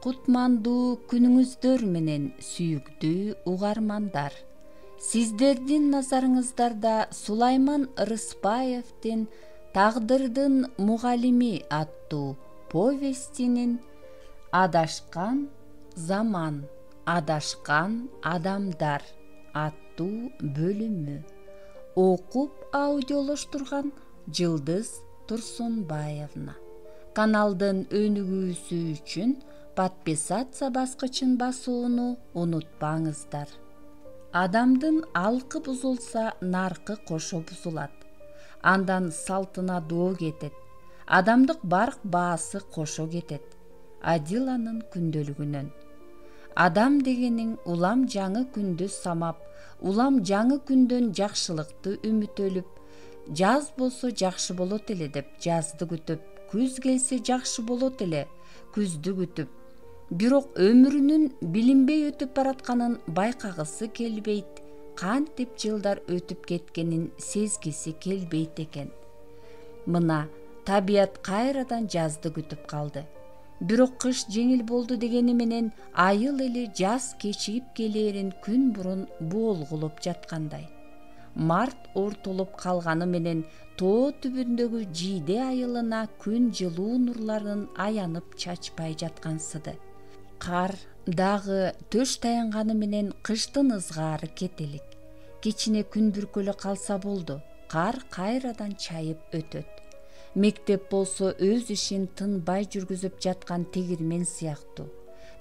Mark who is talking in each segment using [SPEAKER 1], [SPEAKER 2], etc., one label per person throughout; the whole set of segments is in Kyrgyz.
[SPEAKER 1] кутмандуу күнүңүздөр менен сүйүктүү угармандар. Сиздердин назарыңыздарда Сулайман Рыспаевдин «Тагдырдын мугалими» аттуу повестинин «Адашкан заман, адашкан адамдар» аттуу бөлүмү. Окуп аудиолоштурган Жылдыз Турсунбаевна. Каналдын өнүгүүсү үчүн подписаться баскычын басууну унутпаңыздар. Адамдын алкы бузулса, наркы кошо бузулат. Андан салтына доо кетет. Адамдык барк баасы кошо кетет. Адиланын күндөлүгүнөн. Адам дегениң улам жаңы күндү самап, улам жаңы күндөн жакшылыкты үмүтөлүп, жаз болсо жакшы болот эле деп жазды күтүп, күз келсе жакшы болот эле күздү күтүп, бирок өмүрүнүн билинбей өтүп баратканын байкагысы келбейт, кантип жылдар өтүп кеткенин сезгиси келбейт экен. Мына табият кайрадан жазды күтүп калды. Бирок кыш жеңил болду дегени менен айыл эли жаз кечигип келээрин күн бурун болгулоп жаткандай. Март ортолуп калганы менен тоо түбүндөгү Жийде айылына күн жылуу нурларын аянып чачпай жаткансыды. Кар дагы төш таянганы менен кыштын ызгаары кетелик. Кичине күн бүркөлө калса болду, кар кайрадан чайып өтөт. Мектеп болсо өз ишин тынбай жүргүзүп жаткан тегирмен сыяктуу.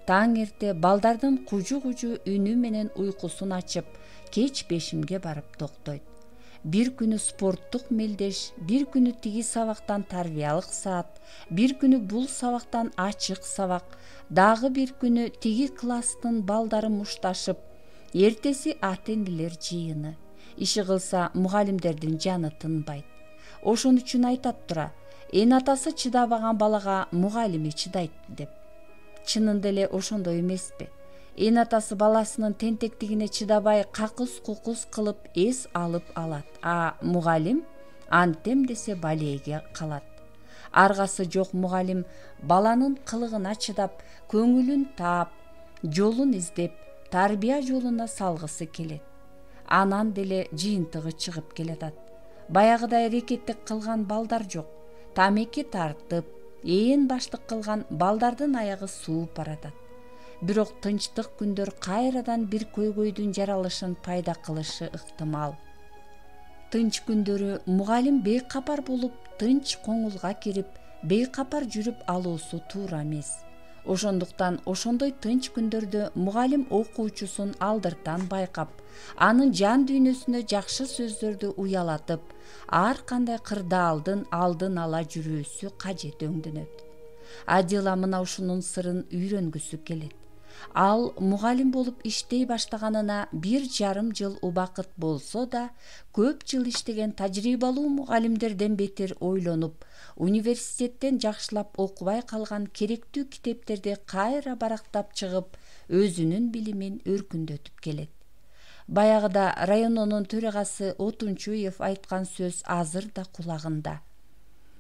[SPEAKER 1] Таң эрте балдардын кужу-кужу үнү менен уйкусун ачып, кеч бешимге барып токтойт. Бир күнү спорттук мелдеш, бир күнү тиги сабактан тарбиялык саат, бир күнү бул сабактан ачык сабак, дагы бир күнү тиги класстын балдары мушташып, эртеси ата-энелер жыйыны. Иши кылса мугалимдердин жаны тынбайт. Ошон үчүн айтат тура, эн атасы чыдабаган балага мугалими чыдайт деп. Чынында эле ошондой эмеспи? Эн атасы баласынын тентектигине чыдабай какыс-кукус кылып эс алып алат, а мугалим антем десе балеге калат. Аргасы жок мугалим баланын кылыгына чыдап, көңүлүн таап, жолун издеп, тарбия жолуна салгысы келет. Анан деле жыйынтыгы чыгып келатат. Баягыдай аракеттик кылган балдар жок. Тамеки тартып, ээн баштык кылган балдардын аягы сууп баратат. Бирок тынчтык күндөр кайрадан бир көйгөйдүн жаралышын пайда кылышы ыктымал. Тынч күндөрү мугалим бейкапар болуп, тынч коңулга кирип, бейкапар жүрүп алуусу туура эмес. Ошондуктан ошондой тынч күндөрдө мугалим окуучусун алдыртан байкап, анын жан дүйнөсүнө жакшы сөздөрдү уялатып, ар кандай кырдаалдын алдын ала жүрүүсү кажет өңдөнөт. Адила мына ушунун сырын үйрөнгүсү келет. Ал мугалим болуп иштей баштаганына 1,5 жыл убакыт болсо да, көп жыл иштеген тажрыйбалуу мугалимдерден бетер ойлонуп, университеттен жакшылап окубай калган керектүү китептерди кайра барактап чыгып, өзүнүн билимин өркүндөтүп келет. Баягыда районунун төрагасы Отунчуев айткан сөз азыр да кулагында.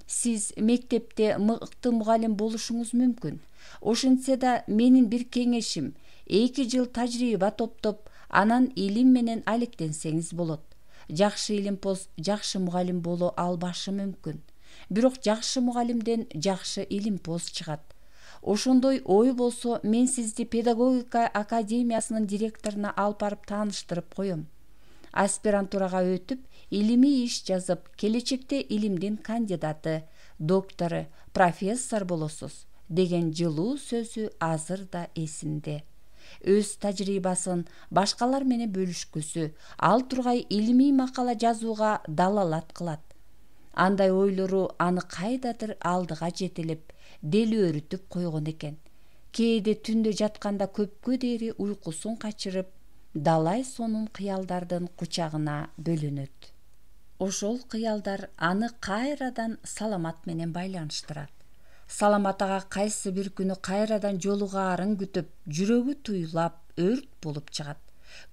[SPEAKER 1] Сиз мектепте мыкты мугалим болушуңуз мүмкүн. Ошентсе да менин бир кеңешим, 2 жыл тажрыйба топтоп, анан илим менен алектенсеңиз болот. Жакшы илимпоз жакшы мугалим боло албашы мүмкүн. Бирок жакшы мугалимден жакшы илимпоз чыгат. Ошондой ой болсо, мен сизди педагогика академиясынын директоруна алып барып тааныштырып коем. Аспирантурага өтүп, илимий иш жазып, келечекте илимдин кандидаты, доктору, профессор болосуз деген жылуу сөзү азыр да эсимде. Өз тажрыйбасын башкалар менен бөлүшкүсү, ал тургай илимий макала жазууга далалат кылат. Андай ойлору аны кайдадыр алдыга жетелеп, дел өрүтүп койгон экен. Кээде түндө жатканда көпкө дейри уйкусун качырып, далай сонун кыялдардын кучагына бөлөнөт. Ошол кыялдар аны кайрадан Саламат менен байланыштырат. Саламат ага кайсы бир күнү кайрадан жолугаарын күтүп, жүрөгү туйлап, өрт болуп чыгат.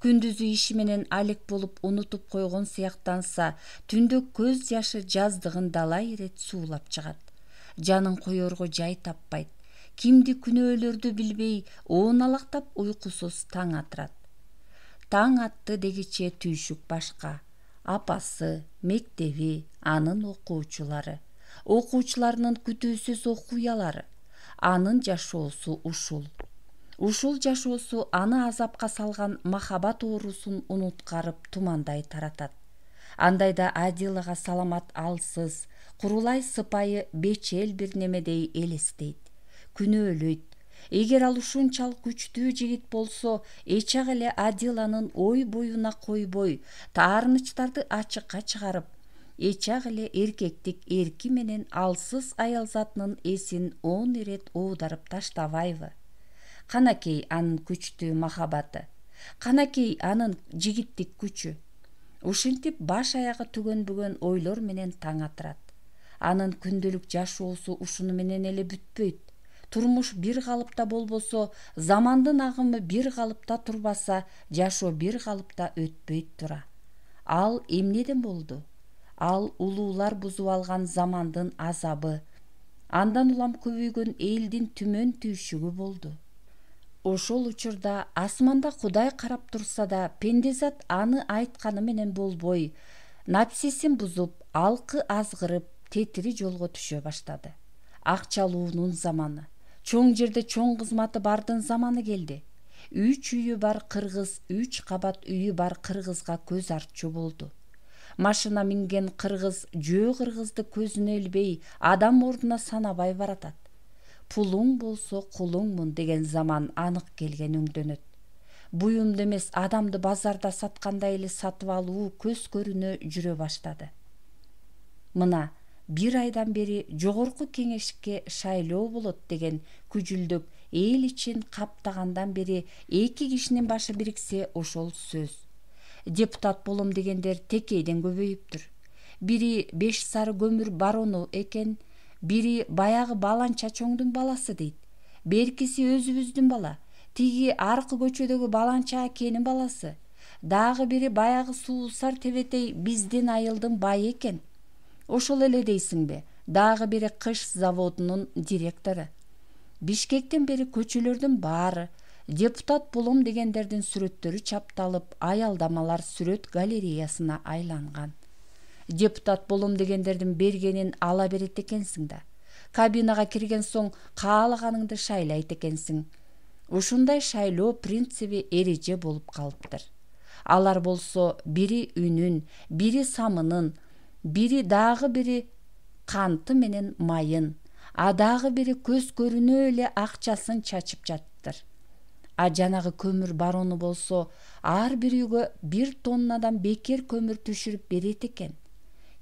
[SPEAKER 1] Күндүзү иши менен алек болуп унутуп койгон сыяктанса, түндө көз жашы жаздыгын далай ирет суулап чыгат. Жанын коерго жай таппайт. кимди күнөөлөрдү билбей ооналактап уйкусуз таң атырат. Таң атты дегиче түйшүк башка. Апасы, мектеби, анын окуучуларынын күтүүсүз окуялары, анын жашоосу ушул. Ушул жашоосу аны азапка салган махабат оорусун унуткарып тумандай таратат. Андайда Адилага саламат алсыз, курулай сыпайы бечел бир немедей элестейт, күнөөлөйт. Эгер ал ушунчалык күчтүү жигит болсо, эчак эле Адиланын ой боюна койбой, таарынычтарды ачыкка чыгарып, эчак эле эркектик эрки менен алсыз аялзатынын эсин 10 ирет оодарып таштабайбы? Канакей анын күчтүү махабаты, канакей анын жигиттик күчү. Ушинтип баш аягы түгөнбөгөн ойлор менен таң атырат. Анын күндөлүк жашоосу ушуну менен эле бүтпөйт. Турмуш бир калыпта болбосо, замандын агымы бир калыпта турбаса, жашоо бир калыпта өтпөйт тура. Ал эмнеден болду? Ал улуулар бузуп алган замандын азабы, андан улам көбөйгөн элдин түмөн түйшүгү болду. Ошол учурда асманда Кудай карап турса да, пендезат аны айтканы менен болбой, напсисин бузуп, алкы азгырып, тетири жолго түшө баштады. Акчалуунун заманы, чоң жерде чоң кызматы бардын заманы келди. 3 үйү бар кыргыз, 3 кабат үйү бар кыргызга көз артчу болду. Машина минген кыргыз жөө кыргызды көзүнө илбей, адам ордуна санабай баратат. Пулуң болсо кулуңмун деген заман анык келген өңдөнөт. Буюмду эмес адамды базарда саткандай эле сатып алуу көз көрүнө жүрө баштады. Мына бир айдан бери жогорку кеңешке шайлоо болот деген күжүлдүк эл ичин каптагандан бери 2 кишинин башы бириксе ошол сөз. Депутат болом дегендер текейден көбөйүптүр. Бири 5 сары көмүр барону экен, бири баягы баланча чоңдун баласы дейт. Беркиси өзүбүздүн бала, тиги аркы көчөдөгү баланча акенин баласы. Дагы бири баягы суусар тебетей биздин айылдын байы экен. Ошол эле дейсиңби? Дагы бири кыш заводунун директору. Бишкектен бери көчөлөрдүн баары депутат болом дегендердин сүрөттөрү чапталып, аялдамалар сүрөт галереясына айланган. Депутат болом дегендердин бергенин ала берет экенсиң да. Кабинага кирген соң каалаганыңды шайлайт экенсиң. Ушундай шайлоо принциби эреже болуп калыптыр. Алар болсо бири үнүн, бири самынын, бири дагы бири канты менен майын, а дагы бири көз көрүнө эле акчасын чачып жатыптыр. А жанагы көмүр барону болсо ар бир үйгө 1 тоннадан бекер көмүр түшүрүп берет экен.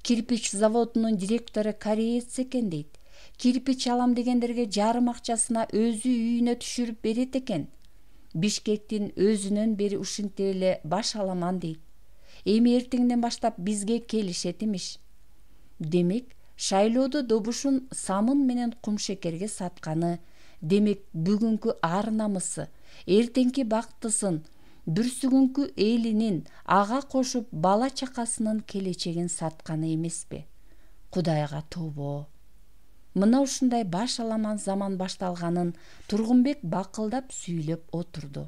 [SPEAKER 1] Кирпич заводунун директору кореец экен дейт. Кирпич алам дегендерге жарым акчасына өзү үйүнө түшүрүп берет экен. Бишкектин өзүнөн бери ушинтип эле баш аламан дейт. Эми эртеңден баштап бизге келишет имиш. Демек, шайлоодо добушун самын менен кумшекерге сатканы, демек бүгүнкү ар намысы, эртеңки бактысын, бүрсүгүнкү элинин, ага кошуп бала чакасынын келечегин сатканы эмеспи? Кудайга тобо. Мына ушундай баш аламан заман башталганын Тургунбек бакылдап сүйлөп отурду.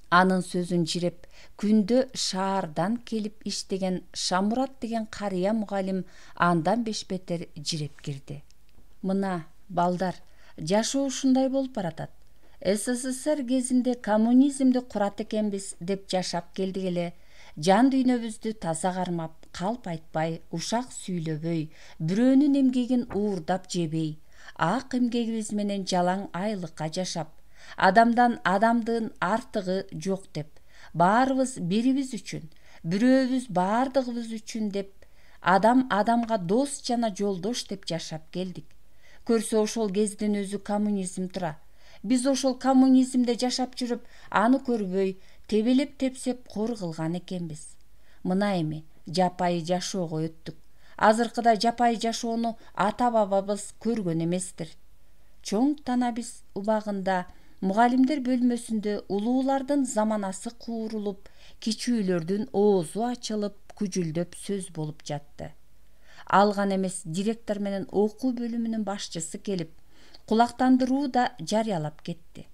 [SPEAKER 1] Анын сөзүн жиреп, күндө шаардан келип иштеген Шамурат деген карыя мугалим андан бешбетер жиреп кирди. Мына, балдар, жашоо ушундай болуп баратат. СССР кезинде коммунизмди курат экенбиз деп жашап келдик эле. Жан дүйнөбүздү таза кармап, калп айтпай, ушак сүйлөбөй, бирөөнүн эмгегин уурдап жебей, ак эмгегибиз менен жалаң айлыкка жашап, адамдан адамдын артыгы жок деп, баарыбыз бирибиз үчүн, бирөөбүз баардыгыбыз үчүн деп, адам адамга дос жана жолдош деп жашап келдик. Көрсө ошол кездин өзү коммунизм тура. Биз ошол коммунизмде жашап жүрүп, аны көрбөй, тебелеп-тепсеп кор кылган экенбиз. Мына эми жапайы жашоого өттүк. Азыркыда жапайы жашоону ата-бабабыз көргөн эместир. Чоң Танабис убагында мугалимдер бөлмөсүндө улуулардын заманасы куурулуп, кичүүлөрдүн оозу ачылып, күжүлдөп сөз болуп жатты. Алган эмес директор менен окуу бөлүмүнүн башчысы келип, кулактандыруу да жарыялап кетти.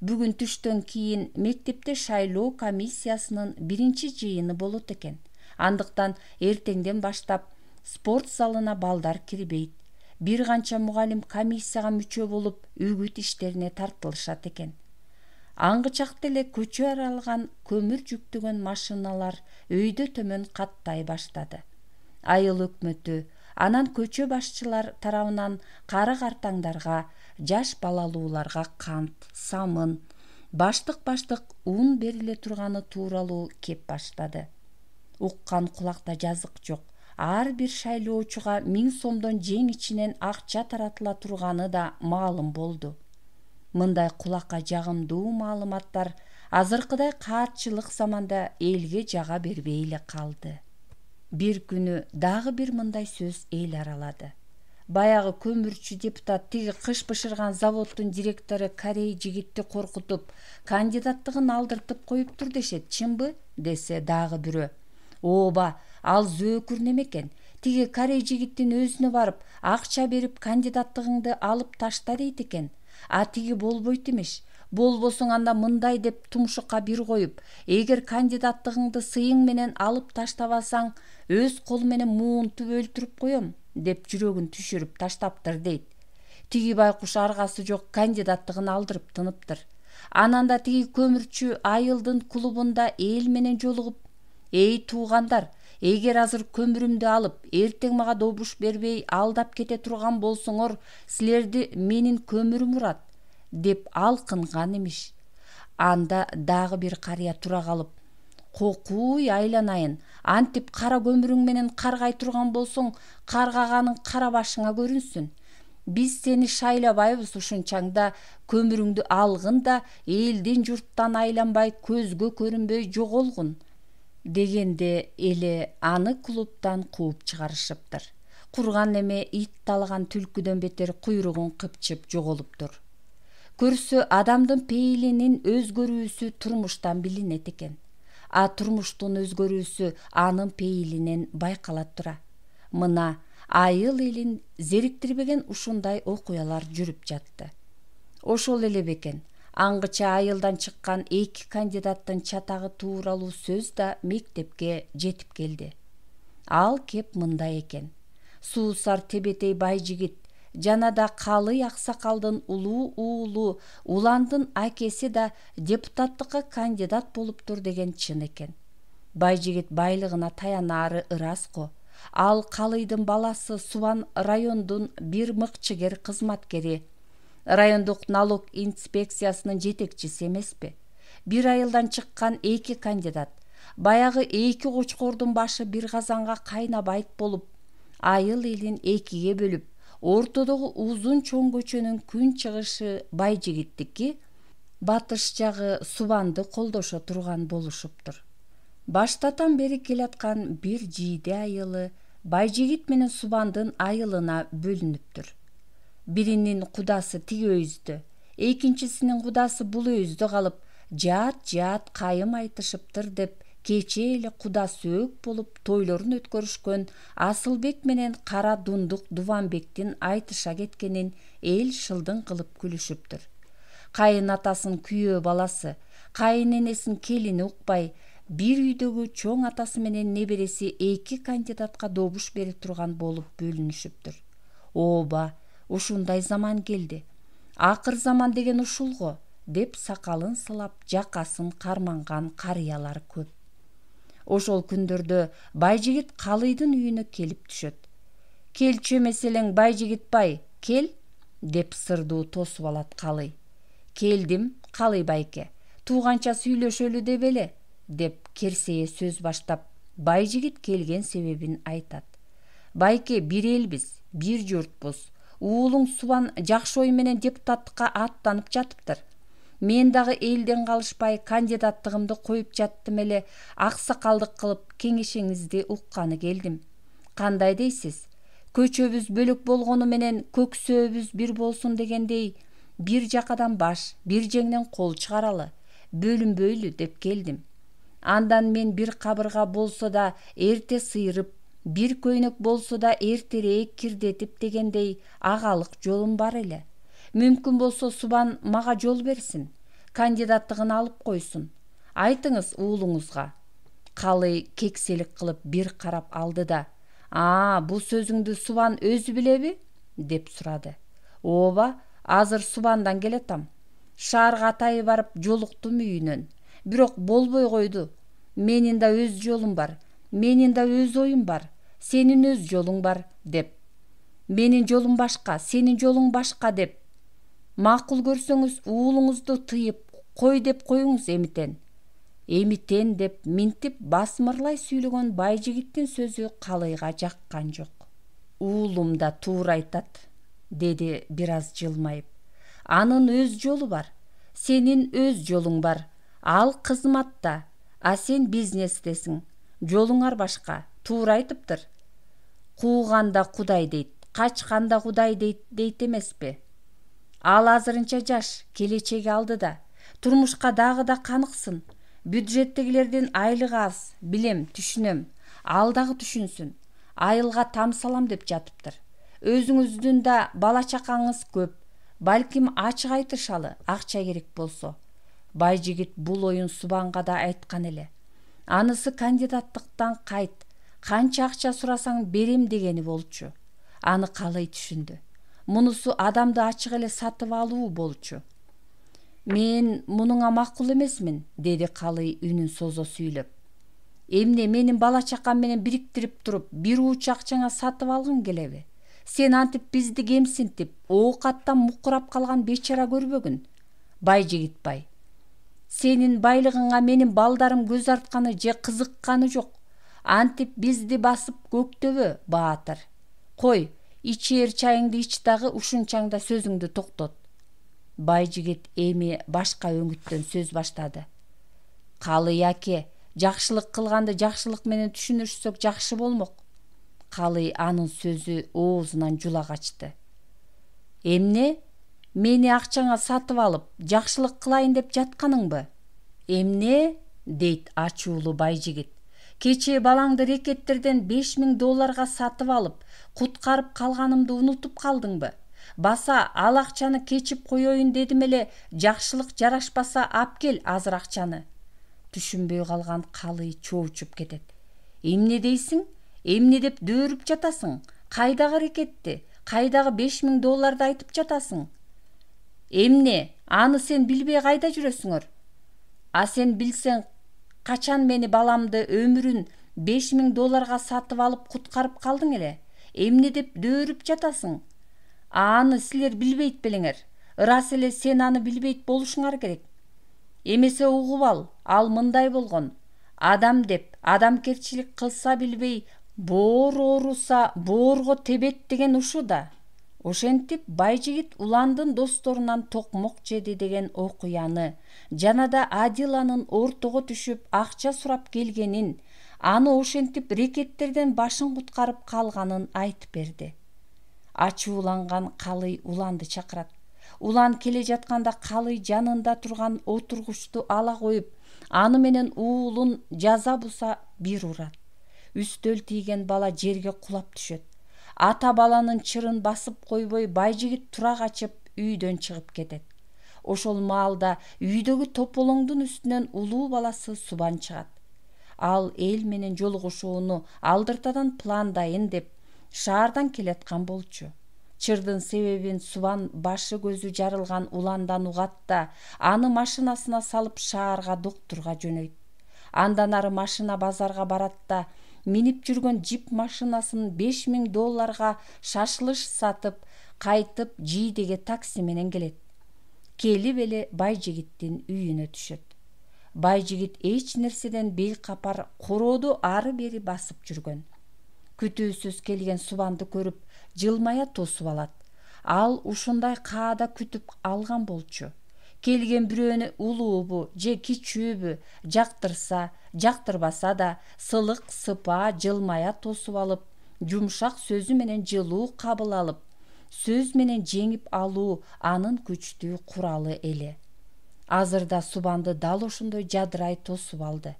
[SPEAKER 1] Бүгүн түштөн кийин мектепте шайлоо комиссиясынын биринчи жыйыны болот экен. Андыктан эртеңден баштап спорт залына балдар кирбейт. Бир канча мугалим комиссияга мүчө болуп үгүт иштерине тартылышат экен. Аңгычакта эле көчө аралган көмүр жүктөгөн машиналар өйдө төмөн каттай баштады. Айыл өкмөтү, анан көчө башчылар тарабынан кары картаңдарга, жаш балалууларга кант, самын, баштык ун бериле турганы тууралуу кеп баштады. Уккан кулакта жазык жок. Ар бир шайлоочуга 1000 сомдон жең ичинен акча таратыла турганы да маалым болду. Мындай кулакка жагымдуу маалыматтар азыркыдай каатчылык заманда элге жага бербей эле калды. Бир күнү дагы бир мындай сөз эл аралады. Баягы көмүрчү депутат тиги кыш бышырган заводдун директору корей жигитти коркутуп, кандидаттыгын алдыртып коюптур дешет, чынбы? Десе дагы бирөө. Ооба, ал зөөкүр немекен. Тиги корей жигиттин өзүнө барып, акча берип кандидаттыгыңды алып ташта дейт экен. А тиги болбойт эмеш. Болбосоң анда мындай деп тумшукка бир коюп, эгер кандидаттыгыңды сыйың менен алып таштабасаң, өз колу менен муунтуп өлтүрүп коем деп жүрөгүн түшүрүп таштаптыр дейт. Тиги байкуш аргасы жок кандидаттыгын алдырып тыныптыр. Анан да тиги көмүрчү айылдын клубунда эл менен жолугуп, эй туугандар, эгер азыр көмүрүмдү алып, эртең мага добуш бербей алдап кете турган болсоңор, силерди менин көмүрүм урат деп алкынган имиш. Анда дагы бир карыя тура калып, кокуй айланайын, антип кара көмүрүң менен каргай турган болсоң, каргаганың кара башыңа көрүнсүн. Биз сени шайлабайбыз, ушунчаңда көмүрүңдү алгын да элдин журттан айланбай көзгө көрүнбөй жоголгун дегенде эле аны клубдан кууп чыгарышыптыр. Курган эме ит талаган түлкүдөн бетер куйругун кыпчып жоголуптур. Көрсө адамдын пейилинин өзгөрүүсү турмуштан билинет экен. А турмуштун өзгөрүүсү анын пейилинен байкалат тура. Мына айыл элин зериктирбеген ушундай окуялар жүрүп жатты. Ошол эле бекен, аңгыча айылдан чыккан 2 кандидаттын чатагы тууралуу сөз да мектепке жетип келди. Ал кеп мындай экен. Суусар Тебетей Байжигит жана да Калый аксакалдын улуу уулу Уландын акеси да депутаттыкка кандидат болуптур деген чын экен. Байжигит байлыгына таянаары ырас го. Ал Калыйдын баласы Субан райондун бир мыкчыгер кызматкери, райондук налог инспекциясынын жетекчиси эмеспи? Бир айылдан чыккан 2 кандидат, баягы 2 кочкордун башы бир казанга кайнабайт болуп, айыл элин 2ге бөлүп, ортодогу узун чоң көчөнүн күн чыгышы Байжигиттики, батыш жагы Субанды колдошо турган болушуптур. Баштатан бери келаткан бир жийде айылы Байжигит менен Субандын айылына бөлүнүптүр. Биринин кудасы тиги өйүздө, экинчисинин кудасы бул өйүздө калып, жаат кайым айтышыптыр деп кечээ эле куда сөөк болуп тойлорун өткөрүшкөн Асылбек менен Кара Дундук Дубанбектин айтыша кеткенин эл шылдың кылып күлүшүптүр. Кайын атасын күйөө баласы, кайын энесин келини укпай, бир үйдөгү чоң атасы менен небереси 2 кандидатка добуш бере турган болуп бөлүнүшүптүр. Ооба, ушундай заман келди. Акыр заман деген ушул го, деп сакалын сылап жакасын карманган карыялар көп. Ошол күндөрдө Байжигит Калыйдын үйүнө келип түшөт. Келчү меселең Байжигит бай, кел, деп сырдуу тосуп алат Калый. Келдим, Калый байке, тууганча сүйлөшөлү деп эле, деп керсее сөз баштап, Байжигит келген себебин айтат. Байке, бир элбиз, бир журтпуз. Уулуң Субан жакшы ой менен депутаттыкка аттанып жатыптыр. Мен дагы элден калышпай кандидаттыгымды коюп жаттым эле, аксакалдык кылып кеңешиңизди укканы келдим. Кандай дейсиз? Көчөбүз бөлөк болгону менен көксөөбүз бир болсун дегендей, бир жакадан баш, бир жеңнен кол чыгаралы, бөлүнбөйлү деп келдим. Андан мен бир кабырга болсо да эрте сыйрып, бир көйнөк болсо да эртерээк кирдетип дегендей агалык жолум бар эле. Мүмкүн болсо Субан мага жол берсин, кандидаттыгын алып койсун. Айтыңыз уулуңузга. Калый кекселик кылып бир карап алды да: бул сөзүңдү Субан өзү билеби? Деп сурады. Ооба, азыр Субандан келатам. Шаарга атайы барып жолуктум үйүнөн. Бирок болбой койду. Менин да өз жолум бар. Менин да өз оюм бар. Сенин өз жолуң бар, деп. Менин жолум башка, сенин жолуң башка, деп. Макул көрсөңүз уулуңузду тыйып кой деп коюңуз эмитен. Эмитен деп минтип басмырлай сүйлөгөн Байжигиттин сөзү Калыйга жаккан жок. Уулум да туура айтат, деди бир аз жылмайып. Анын өз жолу бар. Сенин өз жолуң бар. Ал кызматта, а сен бизнестесиң. Жолуңар башка. Туура айтыптыр. Кууганда Кудай дейт, качканда Кудай дейт эмеспи? Ал азырынча жаш, келечеги алдыда. Турмушка дагы да каныксын. Бюджеттегилердин айлыгы аз, билем, түшүнөм. Ал дагы түшүнсүн. Айылга там салам деп жатыптыр. Өзүңүздүн да бала чакаңыз көп. Балким ачык айтышалы, акча керек болсо. Байжигит бул оюн Субанга да айткан эле. Анысы кандидаттыктан кайт, канча акча сурасаң берем дегени болчу. Аны Калый түшүндү. Мунусу адамды ачык эле сатып алуу болчу. Мен мунуңа макул эмесмин, деди Калый үнүн созо сүйлөп. Эмне менин бала чакам менен бириктирип туруп, бир уучу акчаңа сатып алгың келеби? Сен антип бизди кемсинтип, оокаттан мукурап калган бечара көрбөгүн. Байжигит бай. Сенин байлыгыңа менин балдарым көз артканы же кызыкканы жок. Антип бизди басып көктөбө, баатыр. Кой, ичээр чайыңды ич дагы ушунчаңда сөзүңдү токтот. Байжигит эми башка өңүттөн сөз баштады. Калый аке, жакшылык кылганды жакшылык менен түшүнүшсөк жакшы болмок. Калый анын сөзү оозунан жула качты. Эмне? Мени акчаңа сатып алып, жакшылык кылайын деп жатканыңбы? Эмне? Дейт ачуулуу Байжигит. Кечээ балаңды рекеттерден $5000 сатып алып, куткарып калганымды унутуп калдыңбы? Баса ал акчаны кечип коеюн дедим эле, жакшылык жарашпаса ап кел азыр акчаны. Түшүнбөй калган Калый чоочуп кетет. Эмне дейсиң? Эмне деп дөөрүп жатасың? Кайдагы рекетти? Кайдагы $5000 айтып жатасың? Эмне? Аны сен билбей кайда жүрөсүңөр? А сен билсең, качан мени баламды өмүрүн $5000 сатып алып куткарып калдың эле? Эмне деп дөөрүп жатасың? Аны силер билбейт белеңер. Ырас эле сен аны билбейт болушуңар керек. Эмесе угуп ал мындай болгон. Адам деп адамкерчилик кылса билбей, боор ооруса боорго тебет деген ушу да. Ошентип Байжигит уландын досторунан токмок жеди деген окуяны жана да Адиланын ортого түшүп акча сурап келгенин, аны ошентип рекеттерден башын куткарып калганын айтып берди. Ачууланган Калый уланды чакырат. Улан келе жатканда Калый жанында турган отургучту ала коюп, аны менен уулун жаза буса бир урат. Үстөл тийген бала жерге кулап түшөт. Ата баланын чырын басып койбой Байжигит тура качып үйдөн чыгып кетет. Ошол маалда үйдөгү тополоңдун үстүнөн улуу баласы Субан чыгат. Ал эл менен жолугушууну алдыртадан пландайын деп шаардан келаткан болчу. Чырдын себебин Субан башы көзү жарылган уландан угат да, аны машинасына салып шаарга доктурга жөнөйт. Андан ары машина базарга барат да, минип жүргөн джип машинасын $5000 шашылыш сатып, кайтып жийдеге такси менен келет. Келип эле Байжигиттин үйүнө түшөт. Байжигит эч нерседен бейкапар корооду ары бери басып жүргөн. Күтүүсүз келген Субанды көрүп, жылмая тосуп алат. Ал ушундай каада күтүп алган болчу. Келген бирөөнү улуубу же кичүүбү жактырса, жактырбаса да сылык сыпаа жылмая тосуп алып, жумшак сөзү менен жылуу кабыл алып, сөз менен жеңип алуу анын күчтүү куралы эле. Азырда Субанды дал ошондой жадырай тосуп алды.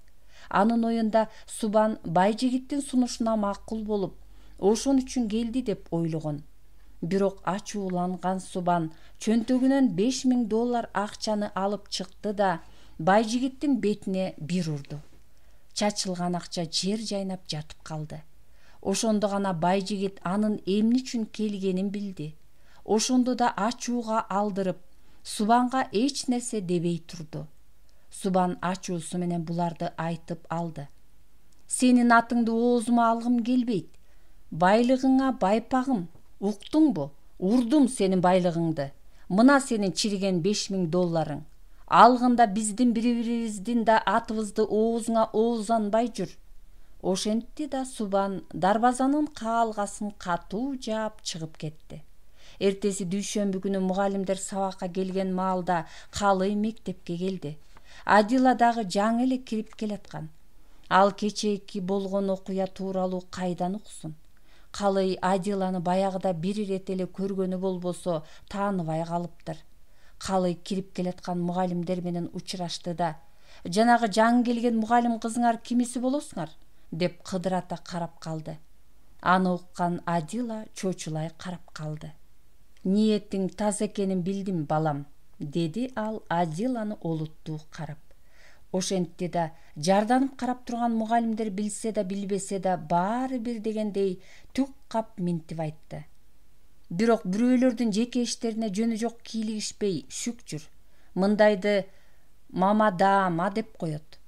[SPEAKER 1] Анын оюнда Субан Байжигиттин сунушуна макул болуп, ошон үчүн келди деп ойлогон. Бирок ачууланган Субан чөнтөгүнөн $5000 акчаны алып чыкты да байжигиттин бетине бир урду. Чачылган акча жер жайнап жатып калды. Ошондо гана байжигит анын эмне үчүн келгенин билди. Ошондо да ачууга алдырып, Субанга эч нерсе дебей турду. Субан ачуусу менен буларды айтып алды. Сенин атыңды оозума алгым келбейт. Байлыгыңа байпагым. Уктуңбу? Урдум сенин байлыгыңды. Мына сенин чириген $5000. Алгында биздин бири-бирибиздин да атыбызды оозуңа оозанбай жүр. Ошентти да Субан дарбазанын каалгасын катуу жаап чыгып кетти. Эртеси дүйшөмбү күнү мугалимдер сабакка келген маалда Калый мектепке келди. Адила дагы жаңы эле кирип келаткан. Ал кечээки болгон окуя тууралуу кайдан уксун? Калый Адиланы баягыда бир ирет эле көргөнү болбосо тааныбай калыптыр. Калый кирип келаткан мугалимдер менен учурашты да: "Жанагы жаңы келген мугалим кызыңар кимиси болосуңар?" деп кыдырата карап калды. Аны уккан Адила чочулай карап калды. "Ниетиң таза экенин билдим, балам", деди ал Адиланы олуттуу карап. Ошентти да жарданып карап турган мугалимдер билсе да билбесе да баары бир дегендей түк кап минтип айтты. Бирок бирөөлөрдүн жеке иштерине жөнү жок кийлигишпей шүк жүр. Мындайды мамадама деп коет.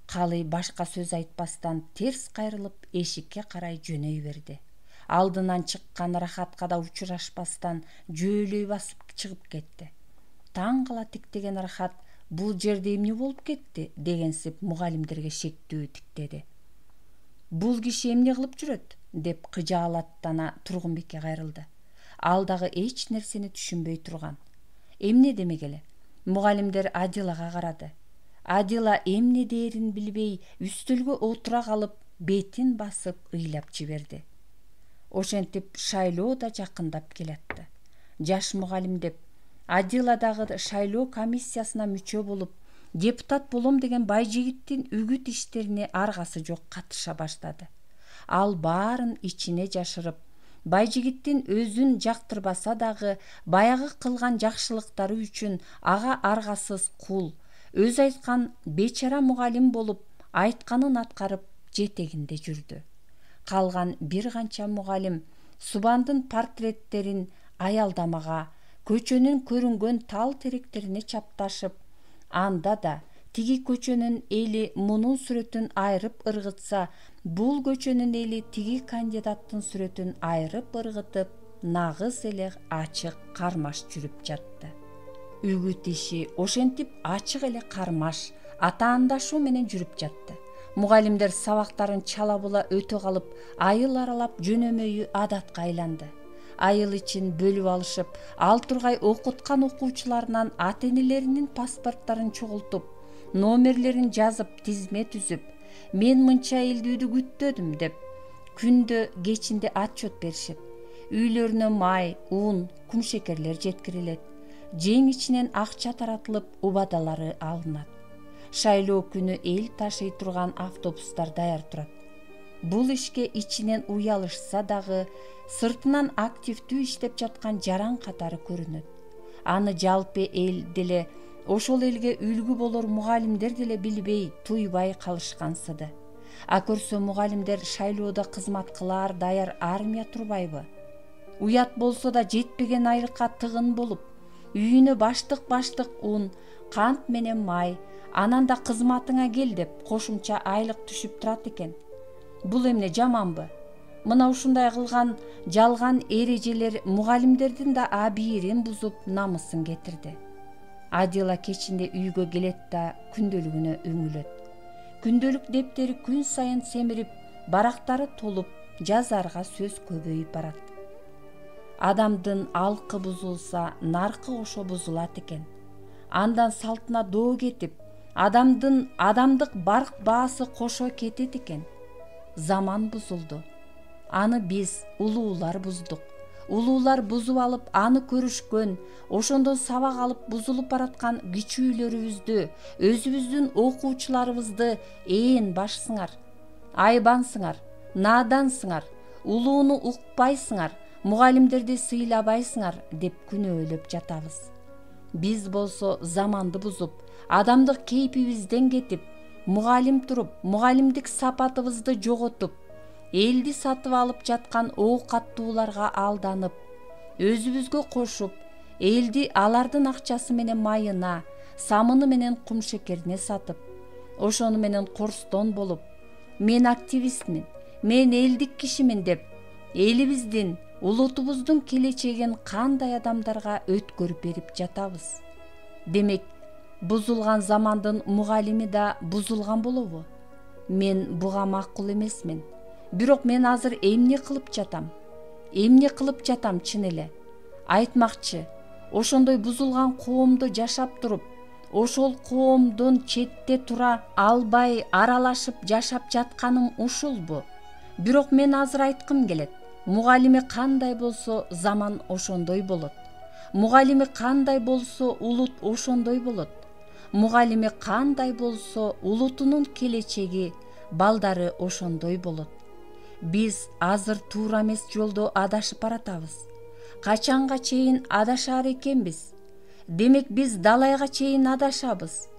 [SPEAKER 1] Калый башка сөз айтпастан терс кайрылып эшикке карай жөнөй берди. Алдынан чыккан Рахатка да учурашпастан жөөлөй басып чыгып кетти. Таң кала тиктеген Рахат бул жерде эмне болуп кетти дегенсип мугалимдерге шектүү тиктеди. Бул киши эмне кылып жүрөт деп кыжаалаттана Тургунбекке кайрылды. Ал дагы эч нерсени түшүнбөй турган. Эмне демек эле? Мугалимдер Адилага карады. Адила эмне дээрин билбей үстөлгө отура калып, бетин басып ыйлап жиберди. Ошентип шайлоо да жакындап келатты. Жаш мугалим деп Адила дагы шайлоо комиссиясына мүчө болуп, депутат болом деген байжигиттин үгүт иштерине аргасы жок катыша баштады. Ал баарын ичине жашырып, байжигиттин өзүн жактырбаса дагы баягы кылган жакшылыктары үчүн ага аргасыз кул, өз айткан бечара мугалим болуп, айтканын аткарып жетегинде жүрдү. Калган бир канча мугалим Субандын портреттерин аялдамага, көчөнүн көрүнгөн тал теректерине чапташып, анда да тиги көчөнүн эли мунун сүрөтүн айрып ыргытса, бул көчөнүн эли тиги кандидаттын сүрөтүн айрып ыргытып, нагыз эле ачык кармаш жүрүп жатты. Үгүт иши ошентип ачык эле кармаш, атаандашуу менен жүрүп жатты. Мугалимдер сабактарын чала була өтө калып, айыл аралап жөнөмөйү адатка айланды. Айыл ичин бөлүп алышып, ал тургай окуткан окуучуларынан ата-энелеринин паспорттарын чогултуп, номерлерин жазып, тизме түзүп, "Мен мынча элдүүдү күттөдүм" деп күндө кечинде отчет беришет. Үйлөрүнө май, ун, кумшекерлер жеткирилет. Жең ичинен акча таратылып, убадалары алынат. Шайлоо күнү эл ташый турган автобустар даяр турат. Бул ишке ичинен уялышса дагы, сыртынан активдүү иштеп жаткан жаран катары көрүнөт. Аны жалпы эл деле, ошол элге үлгү болор мугалимдер деле билбей, туйбай калышкансыды. А көрсө мугалимдер шайлоодо кызмат кылаар даяр армия турбайбы? Уят болсо да жетпеген айлыкка тыгын болуп, үйүнө баштык ун, кант менен май, анан да кызматыңа кел деп кошумча айлык түшүп турат экен. Бул эмне жаманбы? Мына ушундай кылган жалган эрежелер мугалимдердин да абийирин бузуп, намысын кетирди. Адила кечинде үйгө келет да күндөлүгүнө үңүлөт. Күндөлүк дептери күн сайын семирип, барактары толуп, жазарга сөз көбөйүп барат. Адамдын алкы бузулса, наркы кошо бузулат экен. Андан салтына доо кетип, адамдын адамдык барк баасы кошо кетет экен. Заман бузулду. Аны биз улуулар буздук. Улуулар бузуп алып, аны көрүшкөн, ошондон сабак алып бузулуп бараткан кичүүлөрүбүздү, өзүбүздүн окуучуларыбызды ээн башсыңар. Айбансыңар, надансыңар, улууну укпайсыңар, мугалимдерди сыйлабайсыңар деп күнөөлөп жатабыз. Биз болсо заманды бузуп, адамдык кейпибизден кетип, мугалим туруп, мугалимдик сапатыбызды жоготуп, элди сатып алып жаткан оокаттууларга алданып, өзүбүзгө кошуп, элди алардын акчасы менен майына, самыны менен кумшекерине сатып, ошону менен корстон болуп, мен активистмин, мен элдик кишимин деп, элибиздин, улутубуздун келечегин кандай адамдарга өткөрүп берип жатабыз. Демек, бузулган замандын мугалими да бузулган болобу? Мен буга макул эмесмин. Бирок мен азыр эмне кылып жатам? Эмне кылып жатам чын эле? Айтмакчы, ошондой бузулган коомдо жашап туруп, ошол коомдон четте тура албай аралашып жашап жатканым ушулбу? Бирок мен азыр айткым келет. Мугалими кандай болсо заман ошондой болот. Мугалими кандай болсо улут ошондой болот. Мугалими кандай болсо улутунун келечеги, балдары ошондой болот. Биз азыр туура эмес жолдо адашып баратабыз. Качанга чейин адашар экенбиз? Демек биз далайга чейин адашабыз.